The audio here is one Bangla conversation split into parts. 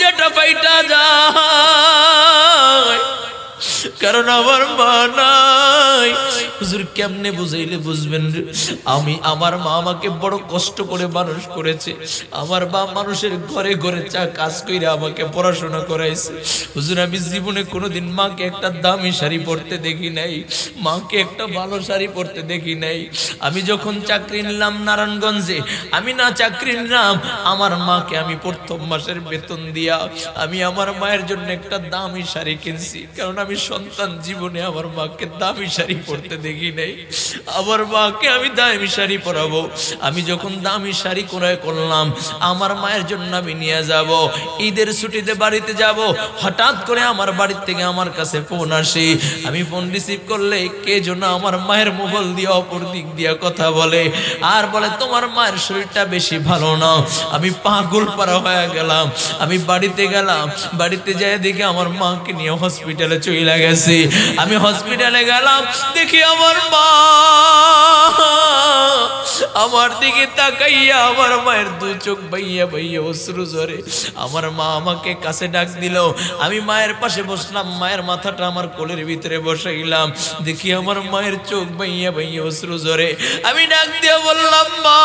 কলিজাটা ফাইটা যায়, কারণ আমার মা নাই। হুজুর কেমনে বুঝাইলে বুঝবেন? আমি আমার মা আমাকে বড় কষ্ট করে মানুষ করেছে। আমার মা মানুষের ঘরে ঘরে চা কাজ করে আমাকে পড়াশোনা করাইছে। হুজুর আমি জীবনে কোনোদিন মাকে একটা দামি শাড়ি পরতে দেখি নাই, মাকে একটা ভালো শাড়ি পরতে দেখি নাই। আমি যখন চাকরি নিলাম নারায়ণগঞ্জে, আমি না চাকরি নিলাম, আমার মাকে আমি প্রথম মাসের বেতন দিয়া আমি আমার মায়ের জন্য একটা দামি শাড়ি কিনছি, কারণ আমি সন্তান জীবনে আমার মাকে দামি শাড়ি পরতে দেখি নাই। আমার মাকে আমি দামি শাড়ি পরাবো। আমি যখন দামি শাড়ি ক্রয় করলাম, আমার মায়ের জন্য আমি নিয়ে যাব, ঈদের ছুটিতে বাড়িতে যাব। হঠাৎ করে আমার বাড়ি থেকে আমার কাছে ফোন আসে। আমি ফোন রিসিভ করলে কে যেন আমার মায়ের মোবাইল দিয়ে অপর দিক দিয়ে কথা বলে, আর বলে তোমার মায়ের শরীরটা বেশি ভালো না। আমি পাগল পারা হয়ে গেলাম। আমি বাড়িতে গেলাম, বাড়িতে যাই দেখি আমার মাকে নিয়ে হসপিটালে চলে গেছে। আমি হসপিটালে গেলাম, দেখি আমার মা আমার দিকে তাকাইয়া, আমার মায়ের দুই চোখ বাইয়া বাইয়া অশ্রু ঝরে। আমার মা আমাকে কাছে ডাক দিল। আমি মায়ের পাশে বসলাম, মায়ের মাথাটা আমার কোলের ভিতরে বসাইলাম। দেখি আমার মায়ের চোখ বাইয়া বাইয়া অশ্রু ঝরে। আমি ডাক দিয়ে বললাম, মা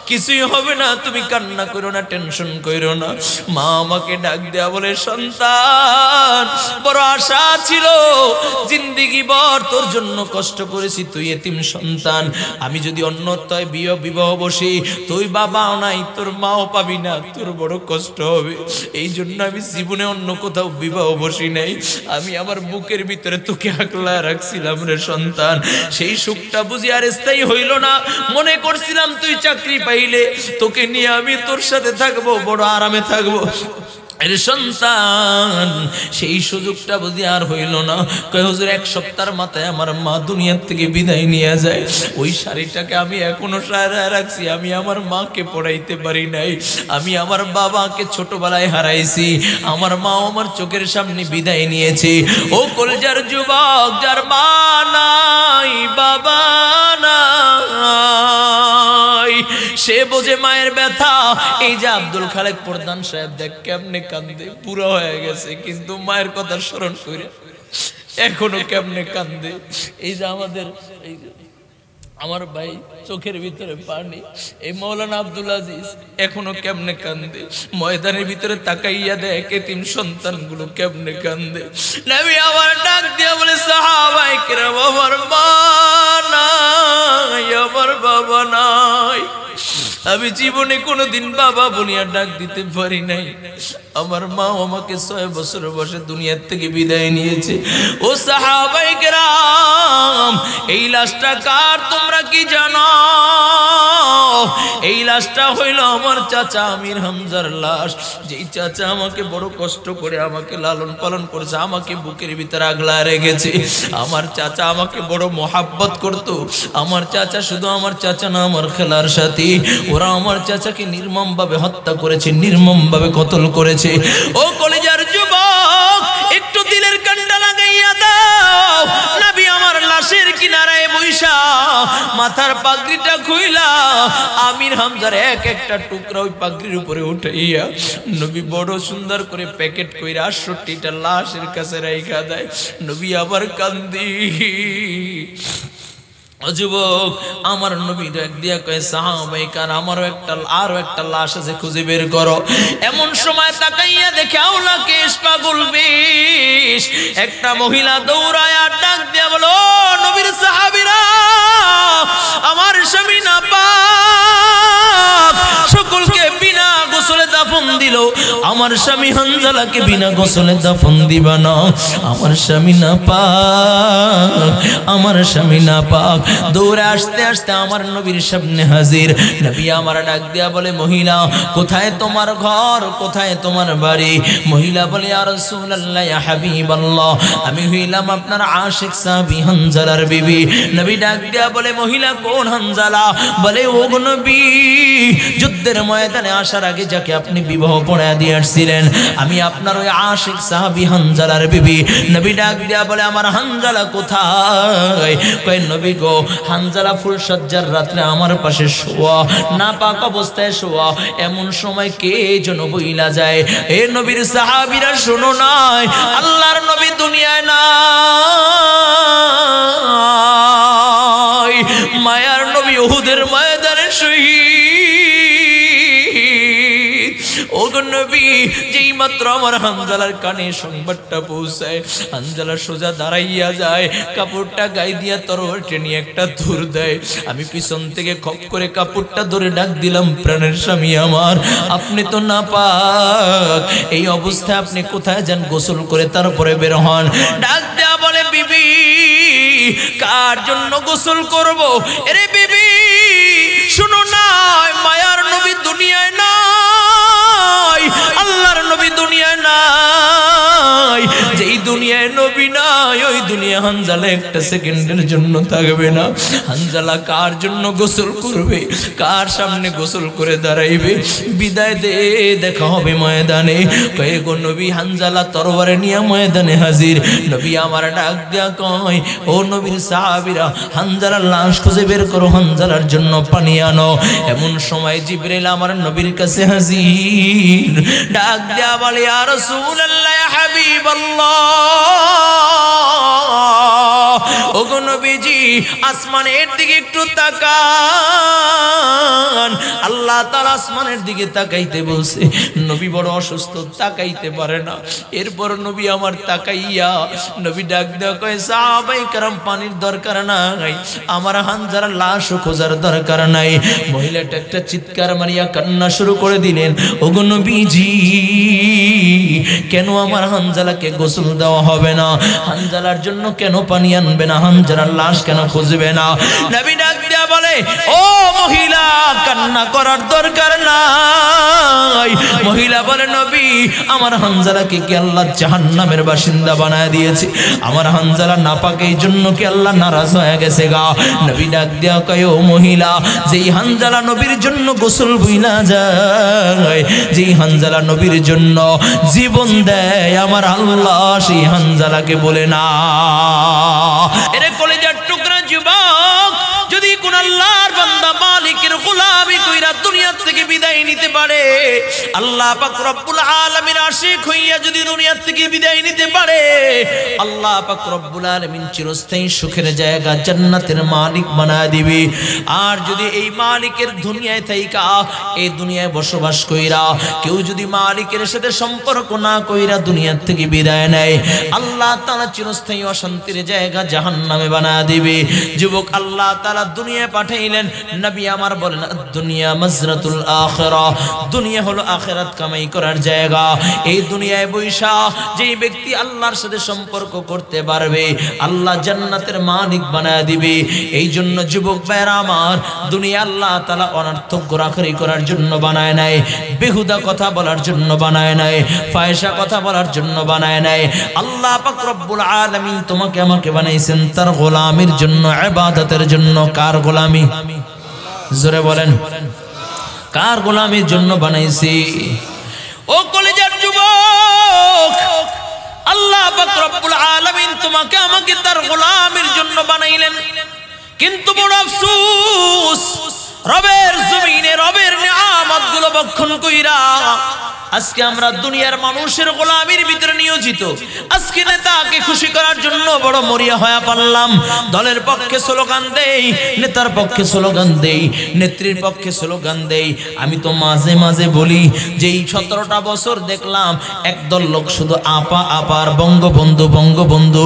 কিছুই হবে না, তুমি কান্না করো না, টেনশন করো না। মা আমাকে ডাক দেয়া বলে, সন্তান বড় আশা ছিল, জিন্দেগি ভর তোর জন্য কষ্ট করেছি, তুই এতিম সন্তান। আমি যদি অন্যথায় বিবাহ বসি, তুই বাবাও নাই, তোর মাও পাবি না, তোর বড় কষ্ট হবে। এই জন্য আমি জীবনে অন্য কোথাও বিবাহ বসি নাই। আমি আমার বুকের ভিতরে তোকে আকলা রাখছিলাম রে সন্তান। সেই সুখটা বুঝি আর স্থায়ী হইল না। মনে করছিলাম তুই চাকরি পাইলে তোকে নিয়ে আমি তোর সাথে থাকবো, বড় আরামে থাকবো। আরে সন্তান, সেই সুযোগটা বুঝি আর হইল না। কয় হুজুর এক সপ্তাহের মাথায় আমার মা দুনিয়ার থেকে বিদায় নিয়ে যায়। ওই শাড়িটাকে আমি এখনো সারায় রাখছি। আমি আমার মাকে পড়াইতে পারি নাই। আমি আমার বাবাকে ছোটবেলায় হারাইছি, আমার মা আমার চোখের সামনে বিদায় নিয়েছে। ও কলেজার যুবক, যার মা নাই বাবা নাই, সে বোঝে মায়ের ব্যথা। এই যে আব্দুল খালেক প্রধান সাহেব দেখ কেমনে কান্দে, পুরো হয়ে গেছে, কিন্তু মায়ের কথা স্মরণ করে এখনো কেমনে কান্দে। এই যে আমাদের আমার ভাই চোখের ভিতরে পানি, এই মৌলানা আব্দুল আজিজ এখনো কেমনে কান্দে। ময়দানের ভিতরে তাকাইয়া দেখ এতিম সন্তানগুলো কেমনে কান্দে। নবী আমার ডাক দিয়া বলে, সাহাবায়ে কেরাম আমার মা নাই, আমার বাবা নাই। আমি জীবনে কোনোদিন বাবা বলিয়া ডাক দিতে পারি নাই। আমার মা আমাকে 6 বছর বয়সে দুনিয়ার থেকে বিদায় নিয়েছে। ও সাহাবায়ে কেরাম, এই লাশটা কার তোমরা কি জানো? এই লাশটা হইল আমার চাচা আমির হামজার লাশ। যেই চাচা আমাকে বড় কষ্ট করে আমাকে লালন পালন করেছে, আমাকে বুকের ভিতরে আগলা রেখেছে। আমার চাচা আমাকে বড় মোহাব্বত করত। আমার চাচা শুধু আমার চাচা না, আমার খেলার সাথী। ওরা আমার চাচাকে নির্মম ভাবে হত্যা করেছে, নির্মম ভাবে কতল করেছে। ও কলেজার যুবক, একটু দিলের কান্ডা লাগাইয়া দাও। নবী আমার লাশের কিনারায় বইসা মাথার পাগড়িটা খুইলা আমির হামজার এক একটা টুকরা ওই পাগড়ির উপরে উঠাইয়া নবী বড় সুন্দর করে প্যাকেট কইরা 68টা লাশের কাছে রাইখা দেয়। নবী আবার কান্দি। যুবক, আমার নবী ডাক দিয়া কয়, সাহাবায়ে কেরাম আরো একটা লাশ আছে, খুঁজে বের করো। এমন সময় তাকাইয়া দেখে আওলা কেশ পাগল বেশ একটা মহিলা দৌড়ায়া ডাক দিয়া বলো, নবীর সাহাবীরা, আমার স্বামী নাপাক, সকলকে বিনা গোসলে দাফন দিল, আমার স্বামী হানজালাকে বিনা গোসলে দাফন দিবা না। আমার স্বামী নাপাক, আমার স্বামী নাপাক। দৌড়ে আসতে আসতে আমার নবীর সামনে হাজির। নবী আমার ডাক দিয়া বলে, মহিলা কোথায় তোমার ঘর, কোথায় তোমার বাড়ি? মহিলা বলে, ইয়া রাসূলুল্লাহ, ইয়া হাবিবাল্লাহ, আমি হইলাম আপনার আশিক সাহাবী হানজালার বিবি। নবী ডাক দিয়া বলে, মহিলা কোন হানজালা? বলে, ও নবী, যুদ্ধের ময়দানে আসার আগে যাকে আপনি বিবাহ পড়ায়া দিয়েছেন আসছিলেন। আমি আপনার ওই আশিক সাহাবী হানজালার বিবি। নবী ডাক দিয়া বলে আমার হানজালা কোথায়? কয় নবী গো, হানজালা ফুলসজ্জার রাত্রে আমার পাশে শোয়া, নাপাক অবস্থায় শোয়া। এমন সময় কে যেন বইলা যায়। এ নবীর সাহাবীরা শোনো নাই, আল্লাহর নবী দুনিয়ায় নাই, মায়ার নবী উহুদের ময়দানে শহীদ। ওগো নবী, যেই মাত্র আমার হানজালার কানে সংবাদটা পৌঁছায়, হানজালা সোজা দাঁড়াইয়া যায়, কাপড়টা গায়ে দিয়া তরবারটা নিয়ে একটা ধুর দেয়। আমি পিছন থেকে খপ করে কাপড়টা ধরে ডাক দিলাম, প্রাণের স্বামী আমার, আপনি তো নাপাক, এই অবস্থায় আপনি কোথায় যান? গোসল করে তারপরে বের হন। ডাক দেয়া বলে বিবি, কার জন্য গোসল করব? এরে বিবি শুনো না, মায়ার নবী দুনিয়ায় নাই, আল্লাহর নবী দুনিয়ায় নাই। যেই দুনিয়ায় নবী নাই, ওই দুনিয়া হানজালা একটা সেকেন্ডের জন্য থাকবে না। হানজালা কার জন্য গোসল করবে? কার সামনে গোসল করে দাঁড়াইবে? বিদায় দে, দেখা হবে ময়দানে। কয়ে গো নবী, হানজালা তরবারে নিয়ে ময়দানে হাজির। নবী আমার ডাক দেয়া কয়, ও নবীর সাহাবীরা, হানজালার লাশ খুঁজে বের করো, হানজালার জন্য পানি আনো। এমন সময় জিবরাইল আমার নবীর কাছে হাজির। ডাক দেয়া বলে, ইয়া রাসূলুল্লাহ, ইয়া হাবিবাল্লাহ, ওগো নবীজি, আসমানের দিকে একটু তাকান। আল্লাহ তাআলা আসমানের দিকে তাকাইতে বলছে। নবী বড় অসুস্থ, তাকাইতে পারে না। এরপর নবী আমার তাকাইয়া নবী ডাক দেয়া কয়, সাহাবায়ে কেরাম, পানির দরকার নাই, আমার হানজালার লাশ খোঁজার দরকার নাই। মহিলাটা একটা চিৎকার মারিয়া কান্না শুরু করে দিলেন, ওগো নবীজি, কেন আমার হানজালাকে গোসল দেওয়া হবে না? হানজালার জন্য কেন পানি আনবে না? হানজালার লাশ কেন খুঁজবে না? নবী ডাক দিয়া বলে, ও মহিলা, কান্না করার দরকার নাই। মহিলা বলে, নবী, আমার হানজালাকে কি আল্লাহ জাহান্নামের বাসিন্দা বানায় দিয়েছে? আমার হানজালা নাপাক, এই জন্য কি আল্লাহ নারাজ হয়ে গেছে গা? নবী ডাক দিয়া কয়, ও মহিলা, যেই হানজালা নবীর জন্য গোসল বুইলা যায়, যেই হানজালা নবীর জন্য জীবন দেয়, আমার আল্লাহ সেই হানজালাকে বলে না। এরে কলেজার টুকরা যুবক, যদি কোন আল্লাহর বান্দা মালিকের গোলামি কইরা দুনিয়া থেকে বিদায় নিতে পারে, আল্লাহ পাক রব্বুল আলামিন আশিক হইয়া যদি দুনিয়া থেকে বিদায় নিতে পারে, আল্লাহ পাক রব্বুল আলামিন চিরস্থায়ী সুখের জায়গা জান্নাতের মালিক বানায় দিবে। আর যদি এই মালিকের দুনিয়ায় থাইকা, এই দুনিয়ায় বসবাস কইরা কেউ যদি মালিকের সাথে সম্পর্ক না কইরা দুনিয়া থেকে বিদায় নেয়, আল্লাহ তাআলা চিরস্থায়ী অশান্তির জায়গা জাহান্নামে বানায় দিবে। যুবক, আল্লাহ তাআলা দুনিয়ায় পাঠাইলেন, নবী আমার বলেন, দুনিয়া মাজরাতুল আখিরা, দুনিয়া হলো আখিরাত কামাই করার জায়গা। এই দুনিয়ায় বৈশা যেই ব্যক্তি আল্লাহর সাথে সম্পর্ক করতে পারবে, আল্লাহ জান্নাতের মালিক বানায় দিবে। এই জন্য যুবক ভাইরা আমার, দুনিয়া আল্লাহ তাআলা অনর্থক ঘোরাঘুরি করার জন্য বানায় নাই, বেহুদা কথা বলার জন্য বানায় নাই, ফায়সা কথা বলার জন্য বানায় নাই। আল্লাহ পাক রব্বুল আলামিন তোমাকে আমাকে বানাইছেন তার গোলামির জন্য, ইবাদতের জন্য। কার গোলামি? জোরে বলেন, কার গোলামির জন্য বানাইছি? ও কলেজার যুবক, আল্লাহ পাক রব্বুল আলামিন তোমাকে আমাকে তার গোলামির জন্য বানাইলেন। কিন্তু বড় আফসোস, রবের জমিনে রবের নিয়ামতগুলো ভক্ষণ কইরা আজকে আমরা দুনিয়ার মানুষের গোলামির ভিতরে নিয়োজিত। আজকে নেতাকে খুশি করার জন্য বড় মরিয়া হয়ে পারলাম, দলের পক্ষে স্লোগান দেই, নেতার পক্ষে স্লোগান দেই, নেত্রীর পক্ষে স্লোগান দেই। আমি তো মাঝে মাঝে বলি যে এই 17টা বছর দেখলাম একদল লোক শুধু আপা আপার বঙ্গবন্ধু বঙ্গবন্ধু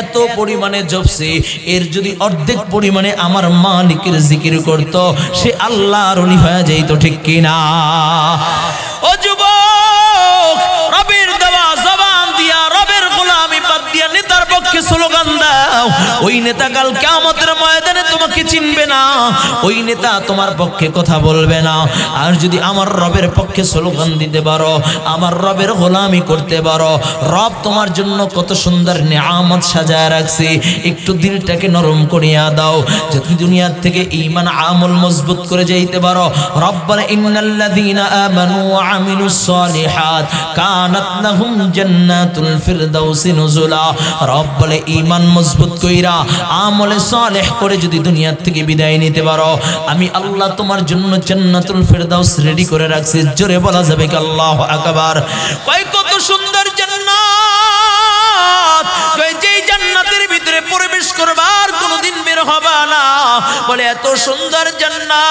এত পরিমাণে জপছে, এর যদি অর্ধেক পরিমাণে আমার মালিকের জিকির করত, সে আল্লাহর ওলি হয়ে যাইত, ঠিক কিনা? ও যুবক, রবের দেওয়া জবান দিয়া, রবের গোলামি বাদ দিয়া নেতার পক্ষে পক্ষে স্লোগান দাও, ওই নেতা কাল কিয়ামতের ময়দানে তোমাকে চিনবে না, ওই নেতা তোমার পক্ষে কথা বলবে না। আর যদি আমার রবের পক্ষে স্লোগান দিতে পারো, আমার রবের গোলামি করতে পারো, রব তোমার জন্য কত সুন্দর নিয়ামত সাজায় রাখছে, একটু দিলটাকে নরম করিয়া দাও। যদি দুনিয়ার থেকে ঈমান আমল মজবুত করে যাইতে পারো, রব বলে ইন্নাল্লাযীনা আমানু ওয়া আমিলুস সালিহাত কানাত লাহুম জান্নাতুল ফিরদাউসি নুজুলা। রব বলে ঈমান মজবুত কইরা আমলে সালেহ করে যদি দুনিয়ার থেকে বিদায় নিতে পারো, আমি আল্লাহ তোমার জন্য জান্নাতুল ফিরদাউস রেডি করে রাখছি। জোরে বলা যাবে কি আল্লাহু আকবার? কয় কত সুন্দর জান্নাত, কয় যেই জান্নাতের ভিতরে প্রবেশ করবার কোনোদিন বের হবে না। বলে এত সুন্দর জান্নাত।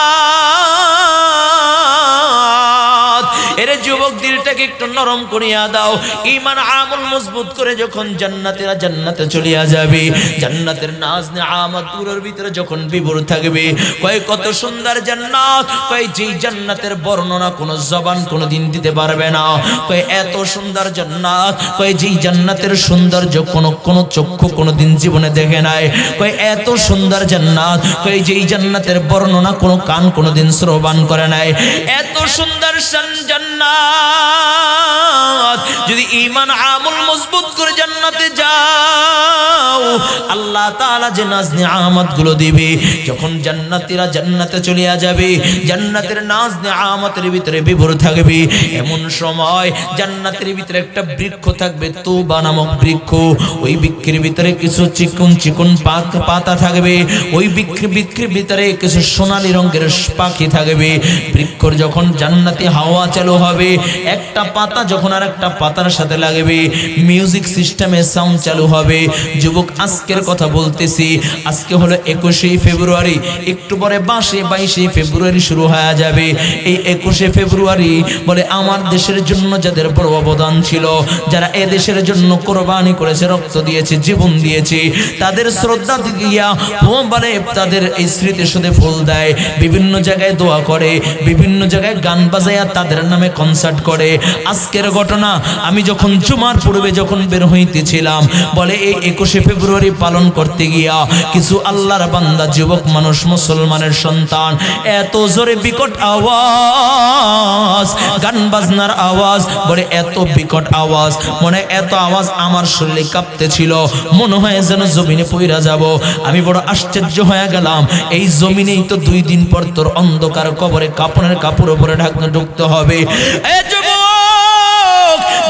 এরে যুবক, দিলটাকে একটু নরম করিয়া দাও। ঈমান আমল মজবুত করে যখন জান্নাতীরা জান্নাতে চলিয়া যাবে, জান্নাতের নাজ নিয়ামত পুরোর ভিতরে যখন বিভোর থাকবে, কয় কত সুন্দর জান্নাত, কয় যেই জান্নাতের বর্ণনা কোনো জবান কোনোদিন দিতে পারবে না। কয় এত সুন্দর জান্নাত, কয় যেই জান্নাতের সৌন্দর্য কোনো চক্ষু কোনোদিন জীবনে দেখে নাই। কয় এত সুন্দর জান্নাত, কয় যেই জান্নাতের বর্ণনা কোনো কান কোনোদিন শ্রবণ করে নাই। এত সুন্দর জান্নাত, যদি ঈমান আমল মজবুত করে জান্নাতে যাও, আল্লাহ তাআলা যে নাজ নিয়ামত গুলো দিবে, যখন জান্নাতীরা জান্নাতে চলিয়া যাবে, জান্নাতের নাজ নিয়ামতের ভিতরে বিভোর থাকবে। এমন সময় জান্নাতের ভিতরে একটা বৃক্ষ থাকবে, তুবা নামক বৃক্ষ। ওই বৃক্ষের ভিতরে কিছু চিকন চিকন পাতা থাকবে, ওই বৃক্ষের ভিতরে কিছু সোনালী রঙের পাখি থাকবে। বৃক্ষর যখন জান্নাতি হাওয়া চালু হবে, একটা পাতা যখন আর একটা পাতার সাথে লাগবে, মিউজিক সিস্টেমে সাউন্ড চালু হবে। যুবক, আজকের কথা বলতেছি, আজকে হলো 21শে ফেব্রুয়ারি, একটু পরে 22শে ফেব্রুয়ারি শুরু হয়ে যাবে। এই 21শে ফেব্রুয়ারি বলে আমার দেশের জন্য যাদের বড় অবদান ছিল, যারা এ দেশের জন্য কোরবানি করেছে, রক্ত দিয়েছে, জীবন দিয়েছে, তাদের শ্রদ্ধা দিয়া বলে তাদের এই স্মৃতিসৌধে ফুল দেয়, বিভিন্ন জায়গায় দোয়া করে, বিভিন্ন জায়গায় গান বাজায়া তাদের নামে কনসার্ট করে। আজকের ঘটনা, আমি যখন জুমার পূর্বে যখন বের হইতেছিলাম, বলে এই 21শে ফেব্রুয়ারি পালন করতে গিয়া কিছু আল্লাহর বান্দা যুবক মানুষ, মুসলমানের সন্তান, এত জোরে বিকট আওয়াজ, গান বাজনার আওয়াজ, বলে এত বিকট আওয়াজ, মনে এত আওয়াজ আমার শরীরে কাঁপতেছিল, মনে হয় যেন জমিনে পইরা যাব। আমি বড় আশ্চর্য হয়ে গেলাম, এই জমিনেই তো 2 দিন পর তোর অন্ধকার কবরে কাপড়ের কাপড় উপরে ঢুকতে হবে।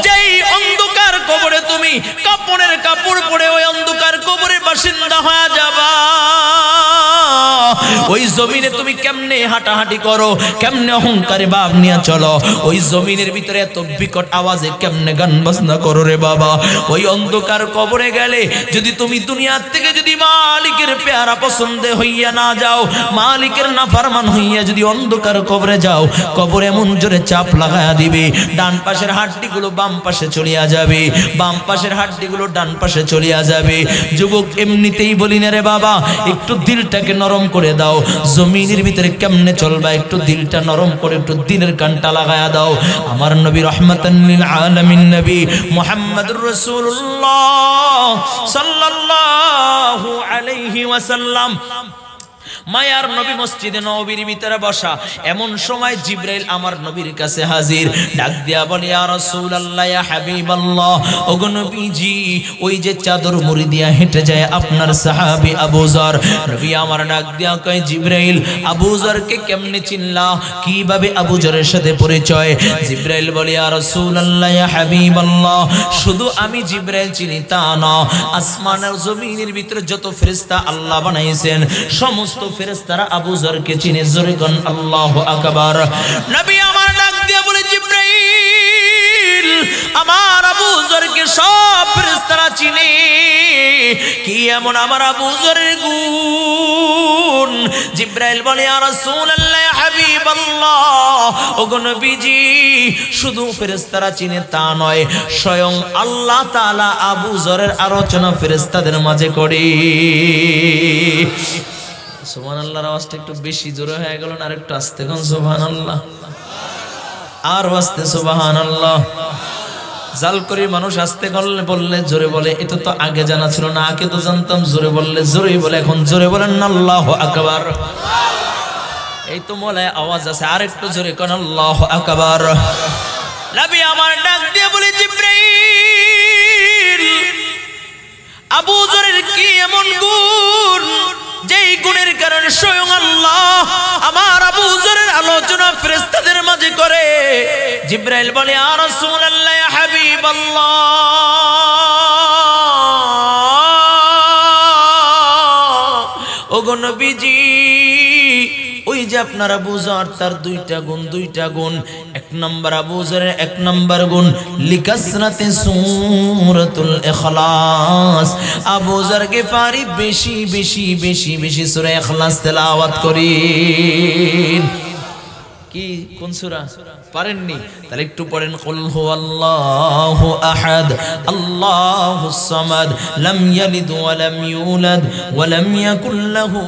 যেই অন্ধকার কবরে তুমি কাপড়ের কাপড় পরে ওই অন্ধকার কবরের বাসিন্দা হয়ে যাবা, ওই জমিনে তুমি কেমনে হাঁটাহাঁটি করো, কেমনে অহংকারে ভাব নিয়ে চলো, ওই জমিনের ভিতরে এত বিকট আওয়াজে কেমনে গান বাজনা করো রে বাবা। ওই অন্ধকার কবরে গেলে যদি তুমি দুনিয়ার থেকে যদি মালিকের পেয়ারা পছন্দে হইয়া না যাও, মালিকের নাফরমান হইয়া যদি অন্ধকার কবরে যাও, কবর এমন জোরে চাপ লাগায়া দিবে, ডান পাশের হাড্ডিগুলো বাম পাশে চলিয়া যাবে, বাম পাশের হাড্ডিগুলো ডান পাশে চলিয়া যাবে। যুবক, এমনিতেই বলি না রে বাবা, একটু দিলটাকে নরম করে দাও। জমিনের ভিতরে কেমনে চলবা, একটু দিলটা নরম করে একটু দিনের কানটা লাগায়া দাও। আমার নবী রহমাতান লিল আলামিন নবী মুহাম্মদুর রাসূলুল্লাহ সাল্লাল্লাহু আলাইহি ওয়াসাল্লাম, মায়ার নবী মসজিদে নববীর ভিতরে বসা। এমন সময় জিবরাইল আমার নবীর কাছে হাজির, ডাক দিয়া বলে, ইয়া রাসূলুল্লাহ, ইয়া হাবিবাল্লাহ, ওগো নবীজি, ওই যে চাদর মুড়ি দিয়া হেঁটে যায় আপনার সাহাবী আবু যর। নবী আমার ডাক দিয়া কয়, জিবরাইল, আবু যরকে কেমনে চিনলা, কিভাবে আবু যরের সাথে পরিচয়? জিবরাইল বলে, ইয়া রাসূলুল্লাহ, ইয়া হাবিবাল্লাহ, শুধু আমি জিবরাইল চিনি তা না, আসমান আর জমিনের ভিতরে যত ফেরেশতা আল্লাহ বানাইছেন, সমস্ত ফেরেশতারা আবু যরকে চিনে। জোরে কোন আল্লাহু আকবার। নবী আমার ডাক দিয়া বলে, জিবরাইল, আমার আবু যরকে সব ফেরেশতারা চিনে, কি এমন আমার আবু যরের গুণ? জিবরাইল বলে, ইয়া রাসূলুল্লাহ, ইয়া হাবিবাল্লাহ, ওগো নবীজি, শুধু ফেরেশতারা চিনে তা নয়, স্বয়ং আল্লাহ তাআলা আবু যরের আলোচনা ফেরেশতাদের মাঝে করে। সুবহানাল্লাহর আওয়াজটা একটু বেশি জোরে হয়ে গেল না? আরেকটু আস্তে কোন সুবহানাল্লাহ, আর আস্তে সুবহানাল্লাহ। জাল করে মানুষ আসতে করলে বললে জোরে বলে, এটা তো আগে জানা ছিল না, আগে তো জানতাম। জোরে বললে জোরেই বলে, এখন জোরে বলেন আল্লাহু আকবার। এই তো মোলায় আওয়াজ আছে, আর একটু জোরে কোন আল্লাহু আকবার। নবী আমার ডাক দিয়ে বলে, জিবরাইল, আবু যরের কি এমন গুণ যেই গুণের কারণে স্বয়ং আল্লাহ আমার আবু যরের আলোচনা ফেরেশতাদের মাঝে করে? জিবরাইল বলে, ইয়া রাসূলুল্লাহ, ইয়া হাবিবাল্লাহ, ওগো নবীজি, ওই যে আপনার আবু যর, তার দুইটা গুণ। এক নম্বর আবু যরের এক নম্বর গুণ লিকাসরাতে সূরাতুল ইখলাস। আবু যর গিফারি বেশি সূরা ইখলাস তেলাওয়াত করেন। কি কোন সূরা পারেননি? তাহলে একটু পড়েন, কুল হুয়াল্লাহু আহাদ আল্লাহুস সামাদ লাম ইয়ালিদ ওয়া লাম ইউলাদ ওয়া লাম ইয়াকুল লাহু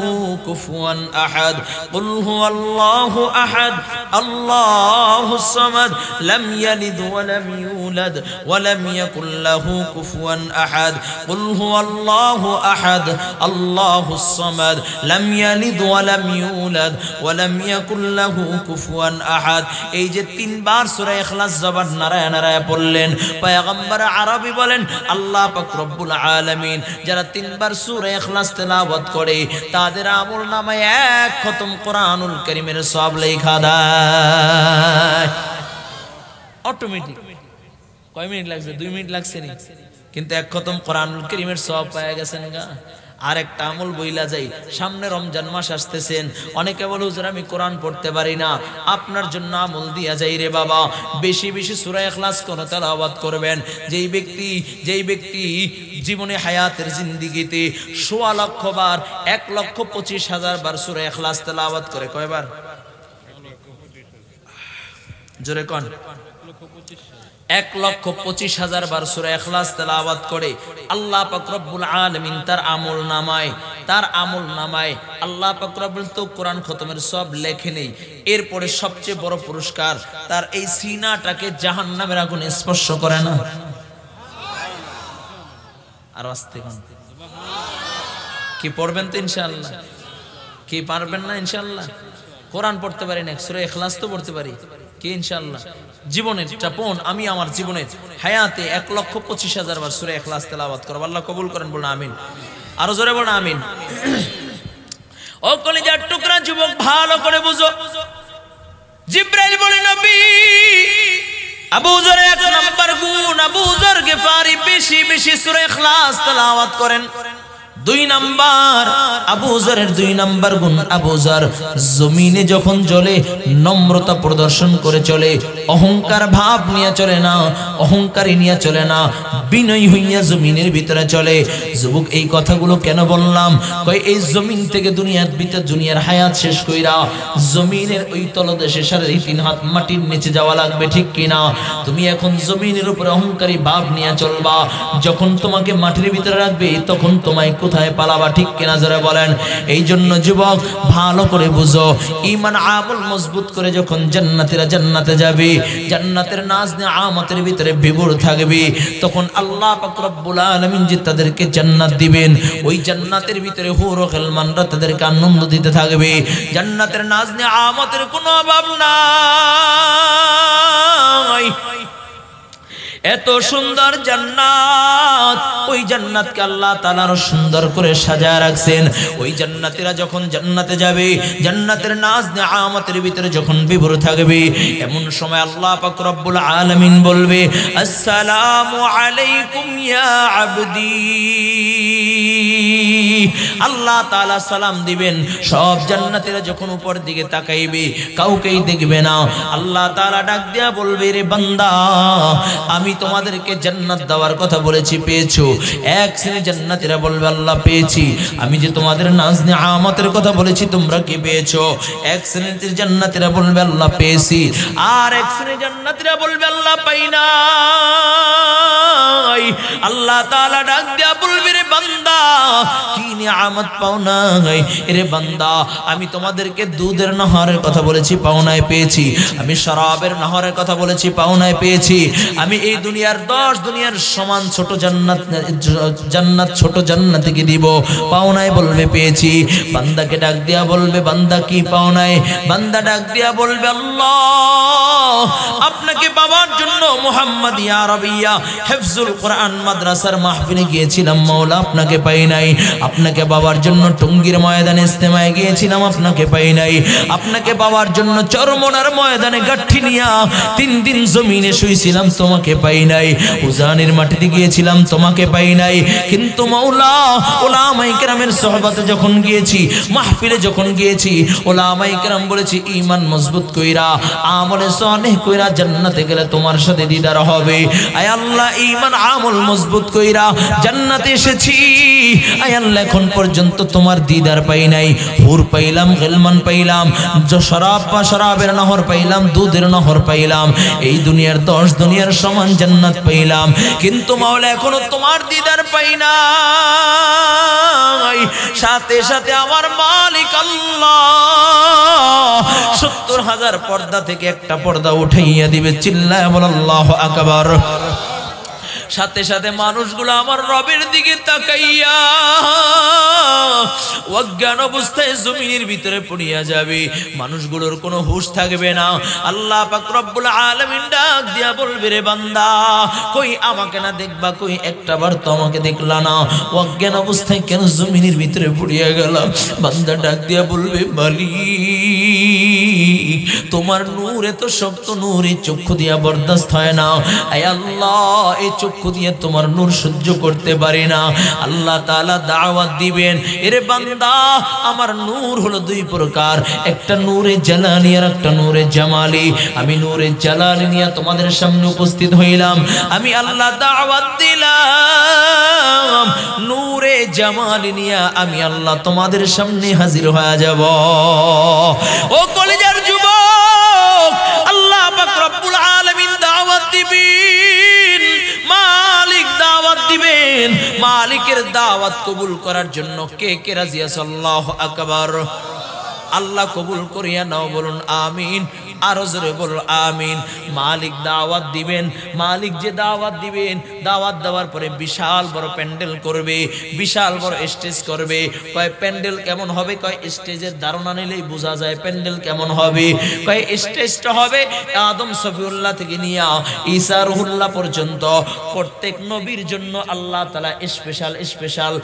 কুফুয়ান আহাদ। কুল হুয়াল্লাহু আহাদ আল্লাহুস সামাদ লাম ইয়ালিদ ওয়া লাম ইউলাদ ওয়া লাম ইয়াকুল লাহু কুফুয়ান আহাদ। কুল হুয়াল্লাহু আহাদ আল্লাহুস সামাদ লাম ইয়ালিদ ওয়া লাম ইউলাদ ওয়া লাম ইয়াকুল লাহু কুফুয়ান আহাদ। এই যে তিনবার সূরা ইখলাস জবান নারায় নারায় পড়লেন, পয়গম্বর আরবি বলেন, আল্লাহ পাক রব্বুল আলামিন যারা তিনবার সূরা ইখলাস তেলাওয়াত করে তাদের আমলনামায় এক খতম কোরআনুল কারীমের সওয়াব লেখা দেয় অটোমেটিক। কয় মিনিট লাগছে? 2 মিনিট লাগছে নি, কিন্তু এক খতম কোরআনুল কারীমের সওয়াব পেয়ে গেছেন গা। আর একটা আমল বইলা যাই, সামনে রমজান মাস আসতেছেন, অনেকে বলে হুজুর আমি কোরআন পড়তে পারি না, আপনার জন্য আমল দিয়া যাই রে বাবা, বেশি সূরা ইখলাস কোন তেলাওয়াত করবেন। যেই ব্যক্তি জীবনে হায়াতের জিন্দেগিতে ১৬ লক্ষ বার ১,২৫,০০০ বার সূরা ইখলাস তেলাওয়াত করে, কয়বার? জোরে কোন? ১,২৫,০০০ বার সূরা ইখলাস তেলাওয়াত করে আল্লাহ পাক রব্বুল আলামিন তার আমলনামায় আল্লাহ পাক রব্বুল তো কোরআন খতমের সব লেখে নেই। এরপরে সবচেয়ে বড় পুরস্কার, তার এই সিনাটাকে জাহান্নামের আগুন স্পর্শ করে না। আর আস্তে কোন কি পড়বেন তো ইনশাআল্লাহ? কি পারবেন না ইনশাআল্লাহ? কোরআন পড়তে পারি না, সূরা ইখলাস তো পড়তে পারি কি ইনশাআল্লাহ? জীবনের চাপন আমি আমার জীবনের হায়াতে ১,২৫,০০০ বার সূরা ইখলাস তেলাওয়াত করব। আল্লাহ কবুল করেন, বলুন আমিন। আরো জোরে বলুন আমিন। ও কলিজার টুকরা যুবক, ভালো করে বুঝো, জিবরাইল বলে, নবী আবু যরের ১ নাম্বার গুণ, আবু যর গিফারি বেশি সূরা ইখলাস তেলাওয়াত করেন। 2 নাম্বার আবু যরের 2 নাম্বার গুণ, আবু যর জমিনে যখন চলে নম্রতা প্রদর্শন করে চলে, অহংকার ভাব নিয়ে চলে না, অহংকারী নিয়ে চলে না, বিনয়ী হইয়া জমিনের ভিতরে চলে। যুবক এই কথাগুলো কেন বললাম? কই এই জমিন থেকে দুনিয়ার হায়াত শেষ কইরা জমিনের ওই তলদেশে 3.5 হাত মাটির নিচে যাওয়া লাগবে, ঠিক কিনা? তুমি এখন জমিনের উপরে অহংকারী ভাব নিয়ে চলবা, যখন তোমাকে মাটির ভিতরে রাখবে তখন তোমায় কোথায় পালাবা, ঠিক কিনা যারা বলেন? এই জন্য যুবক ভালো করে বুঝো, ঈমান আমল মজবুত করে যখন জান্নাতে যাবে, জান্নাতের নাজ নিয়ামতের ভিতরে বিভোর থাকবে, তখন আল্লাহ পাক রব্বুল আলামিন যে তাদেরকে জান্নাত দিবেন, ওই জান্নাতের ভিতরে হুর ও গিলমানরা তাদেরকে আনন্দ দিতে থাকবে। জান্নাতের নাজ নিয়ামতের কোনো অভাব নাই। এত সুন্দর জান্নাত, ওই জান্নাতকে আল্লাহ তাআলা আরো সুন্দর করে সাজায় রাখছেন। ওই জান্নাতীরা যখন জান্নাতে যাবে, জান্নাতের নাজ নিয়ামতের ভিতরে যখন বিভোর থাকবে, এমন সময় আল্লাহ পাক রব্বুল আলামিন বলবে, আসসালামু আলাইকুম ইয়া আবদি। আল্লাহ তাআলা সালাম দিবেন। সব জান্নাতীরা যখন উপর দিকে তাকাইবে, কাউকেই দেখবে না। আল্লাহ তাআলা ডাক দিয়া বলবে, রে বান্দা, আমি তোমাদেরকে জান্নাত দেওয়ার কথা বলেছি, পেয়েছো? এক শ্রেণী জান্নাতীরা বলবে, আল্লাহ পেয়েছি। আমি যে তোমাদের নাজ নিয়ামতের কথা বলেছি, তোমরা কি পেয়েছো? এক শ্রেণীর জান্নাতীরা বলবে, আল্লাহ পেয়েছি। আর এক শ্রেণী জান্নাতীরা বলবে, আল্লাহ পাই নাই। আল্লাহ তাআলা ডাক দিয়া বলবে, রে বান্দা, কি নিয়ামত পাও নাই। এরে বান্দা, আমি তোমাদেরকে দুধের নহরের কথা বলেছি, পাও নাই পেয়েছি। আমি শরাবের নহরের কথা বলেছি, পাও নাই পেয়েছি। আমি এই দুনিয়ার 10 দুনিয়ার সমান ছোট জান্নাত ছোট জান্নাতকে দিব, পাও নাই বলবে পেয়েছি। বান্দাকে ডাক দিয়া বলবে, বান্দা কি পাও নাই? বান্দা ডাক দিয়া বলবে, আল্লাহ আপনাকে পাওয়ার জন্য মুহাম্মাদিয়া আরবিয়া হিফজুল কোরআন মাদ্রাসার মাহফিলে গিয়েছিলাম, মাওলা আপনাকে পাই নাই। আপনাকে পাওয়ার জন্য টঙ্গীর ময়দানে ইজতেমায় গিয়েছিলাম, আপনাকে পাই নাই। আপনাকে পাওয়ার জন্য চরমনার ময়দানে গাঠি নিয়া 3 দিন জমিনে শুইছিলাম, তোমাকে পাই নাই। উজানের মাটিতে গিয়েছিলাম, তোমাকে পাই নাই। কিন্তু মাওলা উলামায়ে কেরামের সোহবতে যখন গিয়েছি, মাহফিলে যখন গিয়েছি, উলামায়ে কেরাম বলেছি ঈমান মজবুত কইরা আমলে সালেহ কইরা জান্নাতে গেলে তোমার সাথে দিদার হবে। আয় আল্লাহ, ঈমান আমল মজবুত কইরা জান্নাতে এসেছি। আয় আল্লাহ, এখন পর্যন্ত তোমার দিদার পাই নাই। হুর পাইলাম, গিলমান পাইলাম, শরাবের নহর পাইলাম, দুধের নহর পাইলাম, এই দুনিয়ার 10 দুনিয়ার সমান জান্নাত পাইলাম, কিন্তু মাওলা এখনো তোমার দিদার পাই নাই। সাথে সাথে আমার মালিক আল্লাহ 70,000 পর্দা থেকে একটা পর্দা উঠাইয়া দিবে। চিল্লায়া বল আল্লাহু আকবার। সাথে সাথে মানুষগুলো আমার রবের দিকে তাকাইয়া অজ্ঞান অবস্থায় জমিনের ভিতরে পড়িয়া যাবে। মানুষগুলোর কোনো হুঁশ থাকবে না। আল্লাহ পাক রব্বুল আলামিন ডাক দিয়া বলবে, রে বান্দা, কই আমাকে না দেখবা? কই একটাবার তো আমাকে দেখলা না? অজ্ঞান অবস্থায় কেন জমিনের ভিতরে পড়িয়া গেল? বান্দা ডাক দিয়া বলবে, মালিক তোমার নূর এত শক্ত নূর, এই চক্ষু দিয়া বরদাস্ত হয় না। আয় আল্লাহ, এই চক্ষু দিয়ে তোমার নূর সহ্য করতে পারি না। আল্লাহ তাআলা দাওয়াত দিবেন, এরে বান্দা আমার নূর হলো 2 প্রকার, একটা নূরে জালালি আর একটা নূরে জামালি। আমি নূরে জালালি নিয়ে তোমাদের সামনে উপস্থিত হইলাম। আমি আল্লাহ দাওয়াত দিলাম, নূরে জামালি নিয়ে আমি আল্লাহ তোমাদের সামনে হাজির হয়ে যাব। ও কলিজার যুবক, আল্লাহ পাক রব্বুল আলামিন দাওয়াত দিবেন, মালিক দাওয়াত দিবেন। মালিকের দাওয়াত কবুল করার জন্য কে কে রাজি আছে? আল্লাহু আকবার। আল্লাহ কবুল করিয়া নাও, বলুন আমিন। আরো জোরে বলুন আমিন। মালিক দাওয়াত দিবেন। মালিক যে দাওয়াত দিবেন, দাওয়াত দেওয়ার পরে বিশাল বড় প্যান্ডেল করবে, বিশাল বড় স্টেজ করবে। কয় প্যান্ডেল কেমন হবে? কয় স্টেজের ধারণা নিলেই বোঝা যায় প্যান্ডেল কেমন হবে। কয় স্টেজটা হবে আদম সফিউল্লাহ থেকে নিয়া ঈসা রুহুল্লাহ পর্যন্ত প্রত্যেক নবীর জন্য আল্লাহ তাআলা স্পেশাল স্পেশাল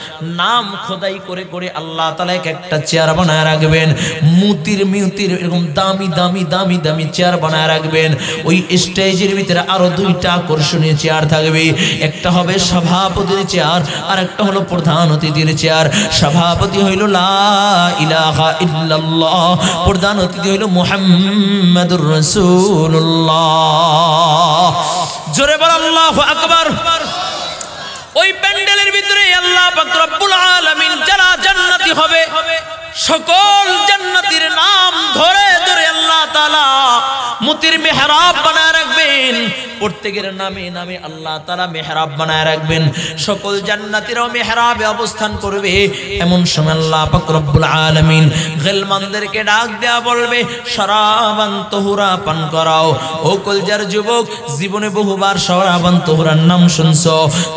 নাম খোদাই করে করে আল্লাহ তাআলা একটা চেয়ার বানায় রাখবেন। মুতির এরকম দামি দামি দামি দামি চেয়ার বানায় রাখবেন। ওই স্টেজের ভিতরে আরো 2টা আকর্ষণীয় চেয়ার থাকবে। একটা হবে সভাপতির চেয়ার, আর একটা হলো প্রধান অতিথির চেয়ার। সভাপতি হইল লা ইলাহা ইল্লাল্লাহ, প্রধান অতিথি হইল মুহাম্মাদুর রাসূলুল্লাহ। জোরে বল আল্লাহু আকবার। ওই প্যান্ডেলের ভিতরে আল্লাহ পাক রব্বুল আলামিন যারা জান্নাতি হবে সকল জান্নাতীর নাম ধরে ধরে আল্লাহ তাআলা মুতির মেহরাব বানায় রাখবেন। প্রত্যেকের নামে নামে আল্লাহ তাআলা মেহরাব বানায় রাখবেন। সকল জান্নাতীরাও মেহরাবে অবস্থান করবে। এমন সময় আল্লাহ পাক রব্বুল আলামিন গিলমানদেরকে ডাক দেয়া বলবে, শরাবান তহুরা পান করাও। ও কলজার যুবক, জীবনে বহুবার শরাবান তহুরার নাম শুনছো।